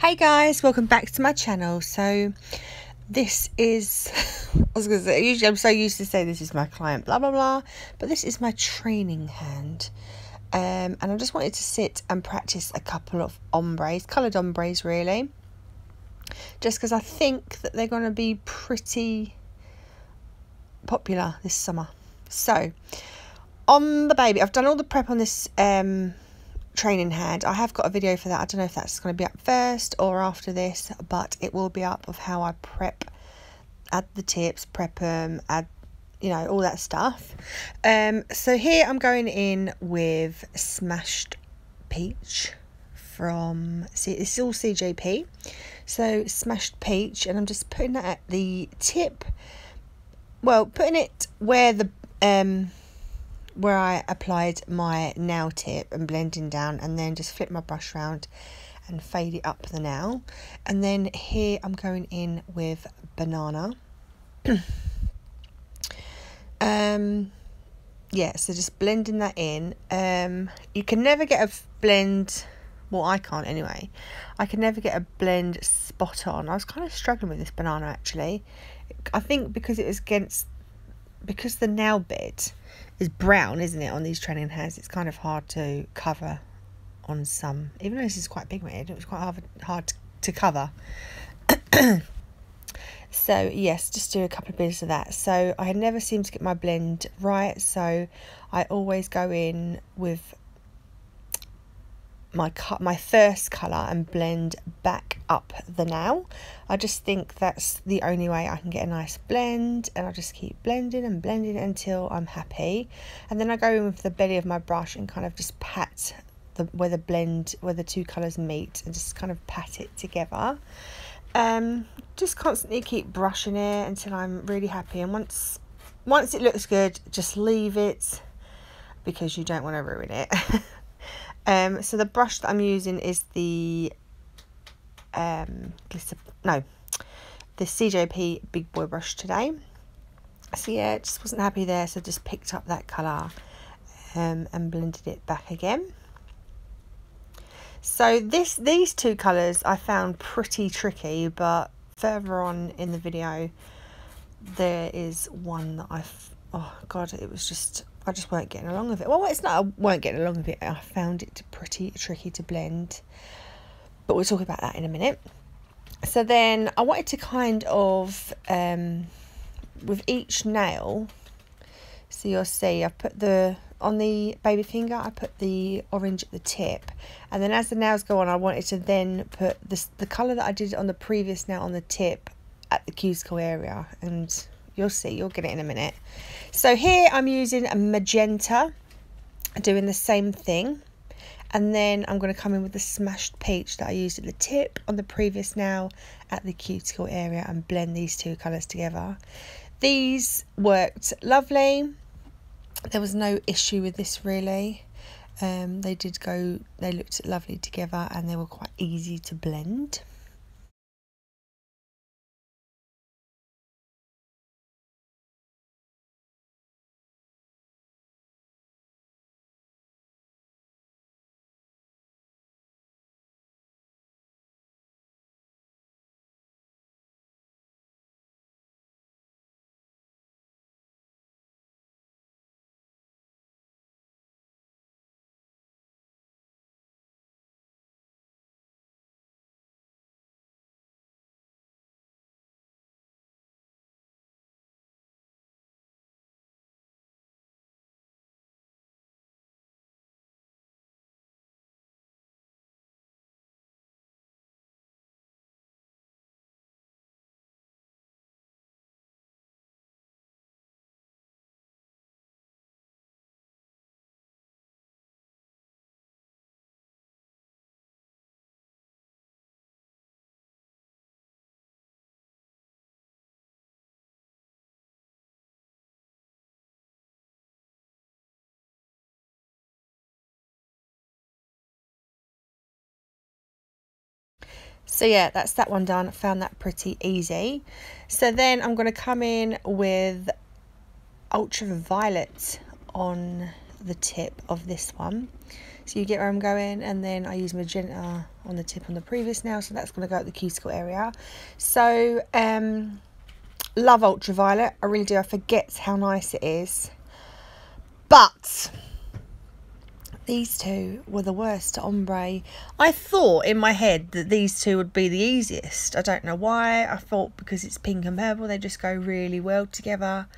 Hey guys, welcome back to my channel. So this is I was gonna say, usually I'm so used to say this is my client blah blah blah, but this is my training hand, and I just wanted to sit and practice a couple of ombres, coloured ombres really, just because I think that they're going to be pretty popular this summer. So on the baby, I've done all the prep on this training hand. I have got a video for that. I don't know if that's going to be up first or after this, but it will be up of how I prep, add the tips, prep them, add, you know, all that stuff. So here I'm going in with Smashed Peach from, see, it's all CJP. So Smashed Peach, and I'm just putting that at the tip, well, putting it where the where I applied my nail tip and blending down, and then just flip my brush around and fade it up the nail. And then here I'm going in with Banana. Yeah, so just blending that in. You can never get a blend, well, I can't anyway, I can never get a blend spot on. I was kind of struggling with this Banana actually. I think because it was because the nail bed is brown, isn't it, on these training hands, it's kind of hard to cover on some, even though this is quite pigmented, it was quite hard to cover. So yes, just do a couple of bits of that. So I never seem to get my blend right, so I always go in with my first colour and blend back up the nail. I just think that's the only way I can get a nice blend, and I just keep blending and blending until I'm happy. And then I go in with the belly of my brush and kind of just pat where the two colours meet, and just kind of pat it together. Just constantly keep brushing it until I'm really happy, and once it looks good, just leave it, because you don't want to ruin it. So the brush that I'm using is the CJP Big Boy brush today. So yeah, just wasn't happy there, so just picked up that colour and blended it back again. So these two colours I found pretty tricky, but further on in the video there is one that oh god, it was just, I just weren't getting along with it. Well, it's not I weren't getting along with it, I found it pretty tricky to blend, but we'll talk about that in a minute. So then I wanted to kind of with each nail, so you'll see I put on the baby finger I put the orange at the tip, and then as the nails go on I wanted to then put the colour that I did on the previous nail on the tip at the cuticle area, and you'll see, you'll get it in a minute. So here I'm using a magenta, doing the same thing, and then I'm going to come in with the Smashed Peach that I used at the tip on the previous nail at the cuticle area, and blend these two colours together. These worked lovely. There was no issue with this really. They looked lovely together, and they were quite easy to blend. So yeah, that's that one done. I found that pretty easy. So then I'm going to come in with Ultraviolet on the tip of this one, so you get where I'm going. And then I use magenta on the tip on the previous nail, so that's going to go at the cuticle area. So love ultraviolet, I really do. I forget how nice it is, but these two were the worst at ombre. I thought in my head that these two would be the easiest. I don't know why. I thought because it's pink and purple they just go really well together,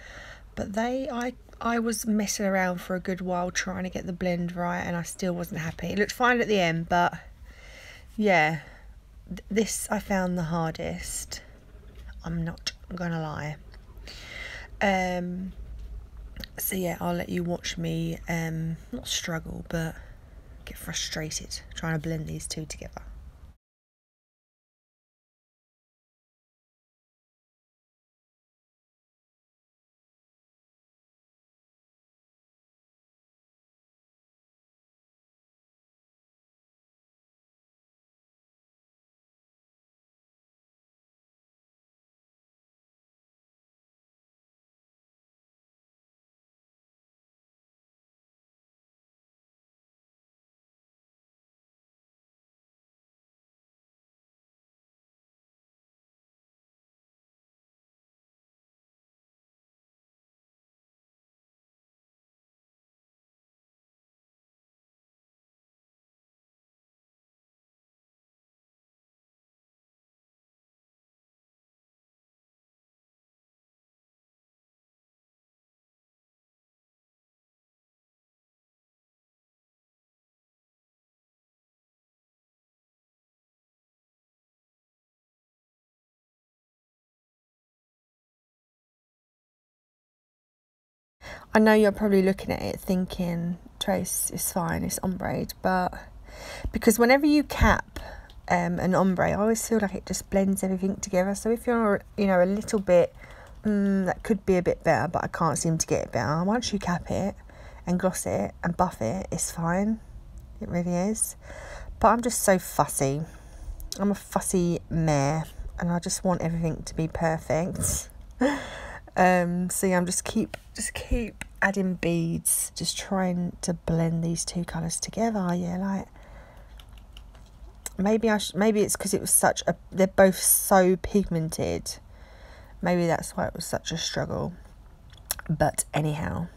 but I was messing around for a good while trying to get the blend right, and I still wasn't happy. It looked fine at the end, but yeah, this I found the hardest. I'm not gonna lie. So yeah, I'll let you watch me not struggle but get frustrated trying to blend these two together. I know you're probably looking at it thinking, Trace, it's fine, it's ombre, but because whenever you cap an ombre, I always feel like it just blends everything together. So if you're, you know, a little bit, that could be a bit better, but I can't seem to get it better. Once you cap it and gloss it and buff it, it's fine. It really is. But I'm just so fussy. I'm a fussy mare, and I just want everything to be perfect. So yeah, I'm just keep adding beads, just trying to blend these two colours together. Yeah, like maybe it's because it was such a, they're both so pigmented. Maybe that's why it was such a struggle. But anyhow,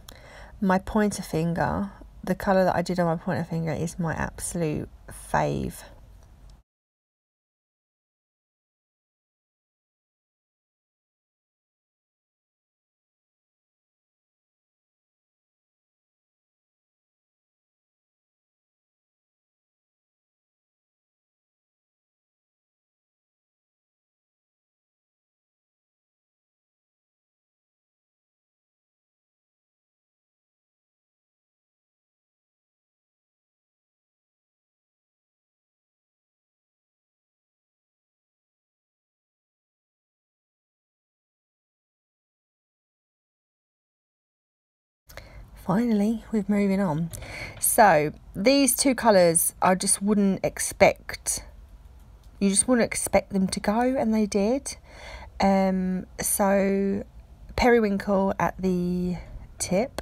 my pointer finger, the colour that I did on my pointer finger is my absolute fave. Finally, we're moving on. So these two colours I just wouldn't expect. You just wouldn't expect them to go, and they did. So periwinkle at the tip,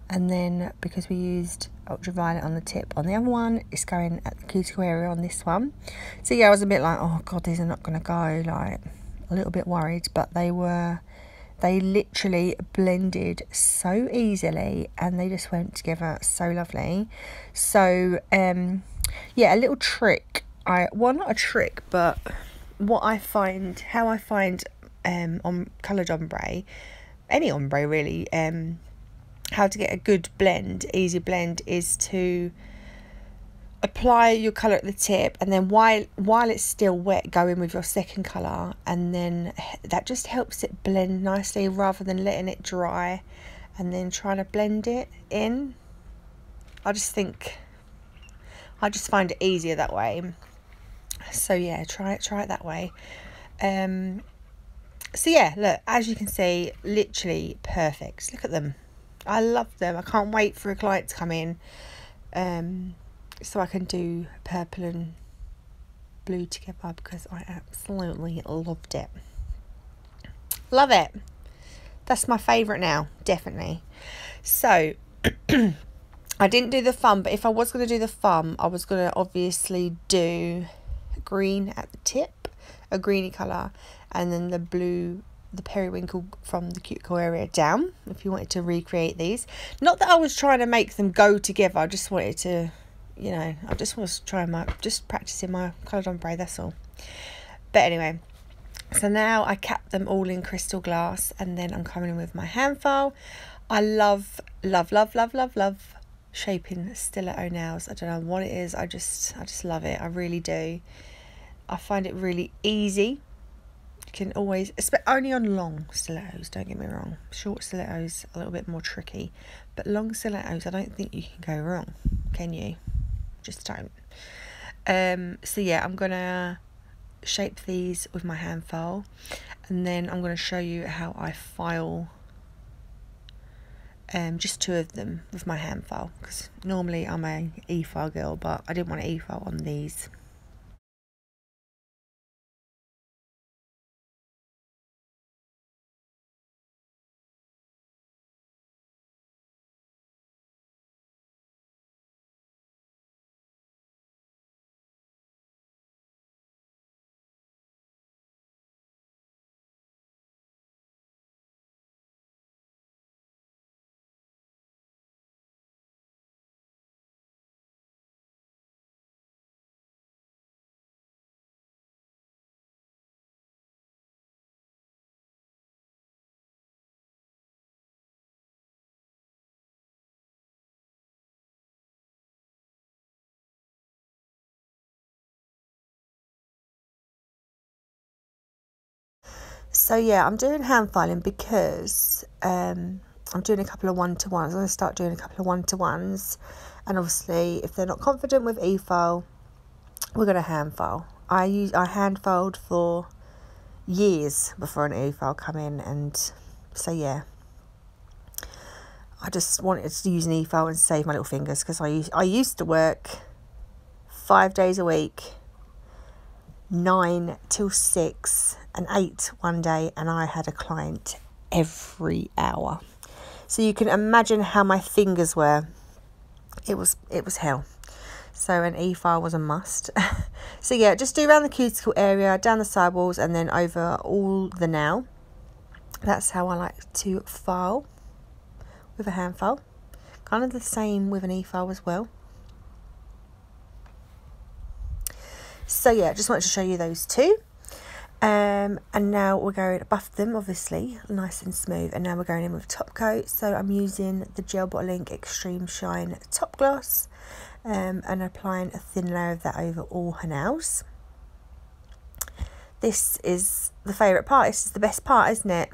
and then because we used ultraviolet on the tip on the other one, it's going at the cuticle area on this one. So yeah, I was a bit like, oh god, these are not going to go, like a little bit worried, but they literally blended so easily, and they just went together so lovely. So yeah, a little trick, well, not a trick, but how I find on coloured ombre, any ombre really, how to get a good blend, easy blend, is to apply your colour at the tip, and then while it's still wet, go in with your second colour, and then that just helps it blend nicely rather than letting it dry and then trying to blend it in. I just find it easier that way. So yeah, try it that way. So yeah, look, as you can see, literally perfect. Look at them. I love them. I can't wait for a client to come in so I can do purple and blue together, because I absolutely loved it. Love it. That's my favourite now, definitely. So I didn't do the thumb, but if I was going to do the thumb, I was going to obviously do green at the tip, a greeny colour, and then the blue, the periwinkle from the cuticle area down, if you wanted to recreate these. Not that I was trying to make them go together, I just wanted to, you know, I just was just practicing my coloured ombre, that's all. But anyway, so now I capped them all in crystal glass, and then I'm coming in with my hand file. I love shaping stiletto nails. I don't know what it is, I just love it. I really do. I find it really easy. You can always, only on long stilettos, don't get me wrong. Short stilettos a little bit more tricky, but long stilettos I don't think you can go wrong, can you? Just don't. So yeah, I'm gonna shape these with my hand file, and then I'm gonna show you how I file just 2 of them with my hand file, because normally I'm a e-file girl, but I didn't want to e-file on these. So yeah, I'm doing hand filing because I'm doing a couple of one-to-ones. I'm going to start doing a couple of one-to-ones, and obviously if they're not confident with e-file, we're going to hand file. I hand filed for years before an e-file come in, and so yeah, I just wanted to use an e-file and save my little fingers, because I used to work 5 days a week, 9 till 6 and 8 one day, and I had a client every hour, so you can imagine how my fingers were. It was hell. So an e-file was a must. So yeah, just do around the cuticle area, down the sidewalls, and then over all the nail. That's how I like to file with a hand file. Kind of the same with an e-file as well. So yeah, just wanted to show you those 2. And now we're going to buff them, obviously, nice and smooth. And now we're going in with top coat. So I'm using the Gel Bottle Ink Extreme Shine Top Gloss, and applying a thin layer of that over all her nails. This is the favourite part. This is the best part, isn't it?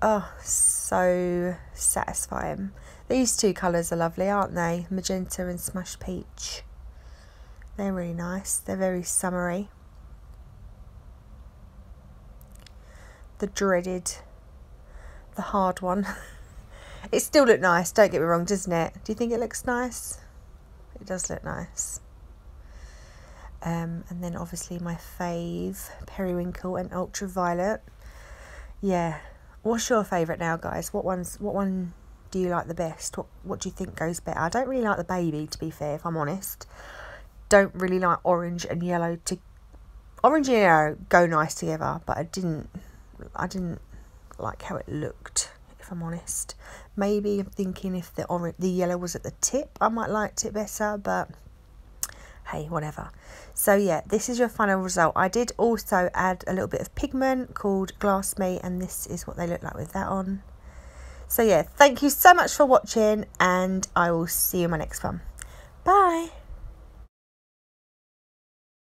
Oh, so satisfying. These 2 colours are lovely, aren't they? Magenta and Smashed Peach. They're really nice. They're very summery. The dreaded, the hard one. It still looked nice, don't get me wrong, doesn't it? Do you think it looks nice? It does look nice. And then obviously my fave, Periwinkle and Ultraviolet. Yeah. What's your favourite now, guys? What one do you like the best? What do you think goes better? I don't really like the baby, to be fair, if I'm honest. Don't really like orange and yellow. Orange and yellow go nice together, but I didn't like how it looked, if I'm honest. Maybe I'm thinking if the yellow was at the tip, I might like it better, but hey, whatever. So yeah, this is your final result. I did also add a little bit of pigment called Glass Me, and this is what they look like with that on. So yeah, thank you so much for watching, and I will see you in my next one. Bye.